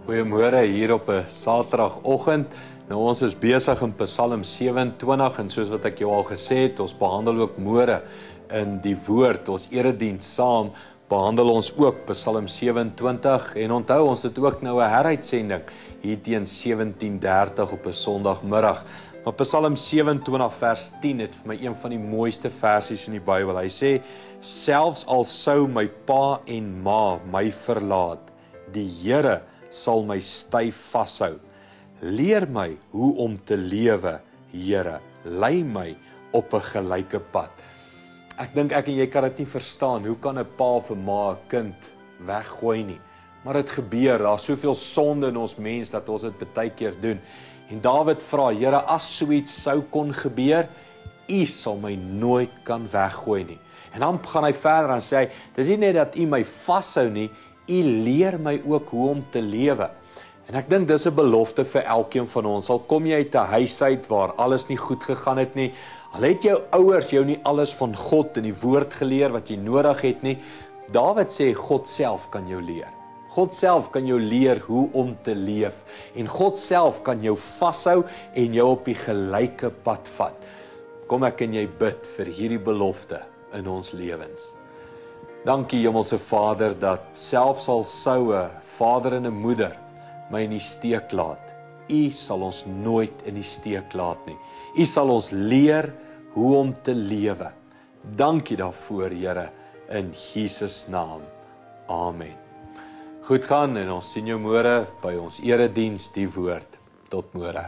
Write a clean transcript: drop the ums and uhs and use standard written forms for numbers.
Goeiemôre hier op 'n Saterdagoggend. Nou ons is besig in Psalm 27 en soos wat ek jou al gesê het, ons behandel ook môre in die woord, ons erediens saam, behandel ons ook Psalm 27 en onthou ons het ook nou 'n heruitsending hier teen 17:30 op 'n Sondagmiddag. Maar Psalm 27 vers 10 het vir my een van die mooiste versies in die Bybel. Hy sê: "Selfs al sou my pa en ma my verlaat, die Here sal my styf vashou. Leer my hoe om te lewe, Here. Lei my op 'n gelyke pad." Ek dink ek en jy kan dit nie verstaan. Hoe kan 'n pa vir ma 'n kind weggooi nie? Maar dit gebeur. Daar's soveel sonde in ons mens dat ons dit baie keer doen. En Dawid vra: "Here, as so iets sou kon gebeur, U sal my nooit kan weggooi nie." En dan gaan hy verder en sê hy: "Dis nie net dat U my vashou nie, U leer my ook hoe om te lewe." En ek dink dis 'n belofte vir elkeen van ons. Al kom jy uit 'n huis uit waar alles nie goed gegaan het nie, al het jou ouers jou nie alles van God en die woord geleer wat jy nodig het nie, Dawid sê God self kan jou leer. God self kan jou leer hoe om te leef. En God self kan jou vashou en jou op die gelyke pad vat. Kom ek en jy bid vir hierdie belofte in ons lewens. Dankie Hemelse Vader dat selfs al sou 'n vader en 'n moeder my in die steek laat, U sal ons nooit in die steek laat nie. U sal ons leer hoe om te lewe. Dankie daarvoor, Here, in Jesus naam. Amen. Goed gaan en ons sien jou môre by ons erediens die woord. Tot môre.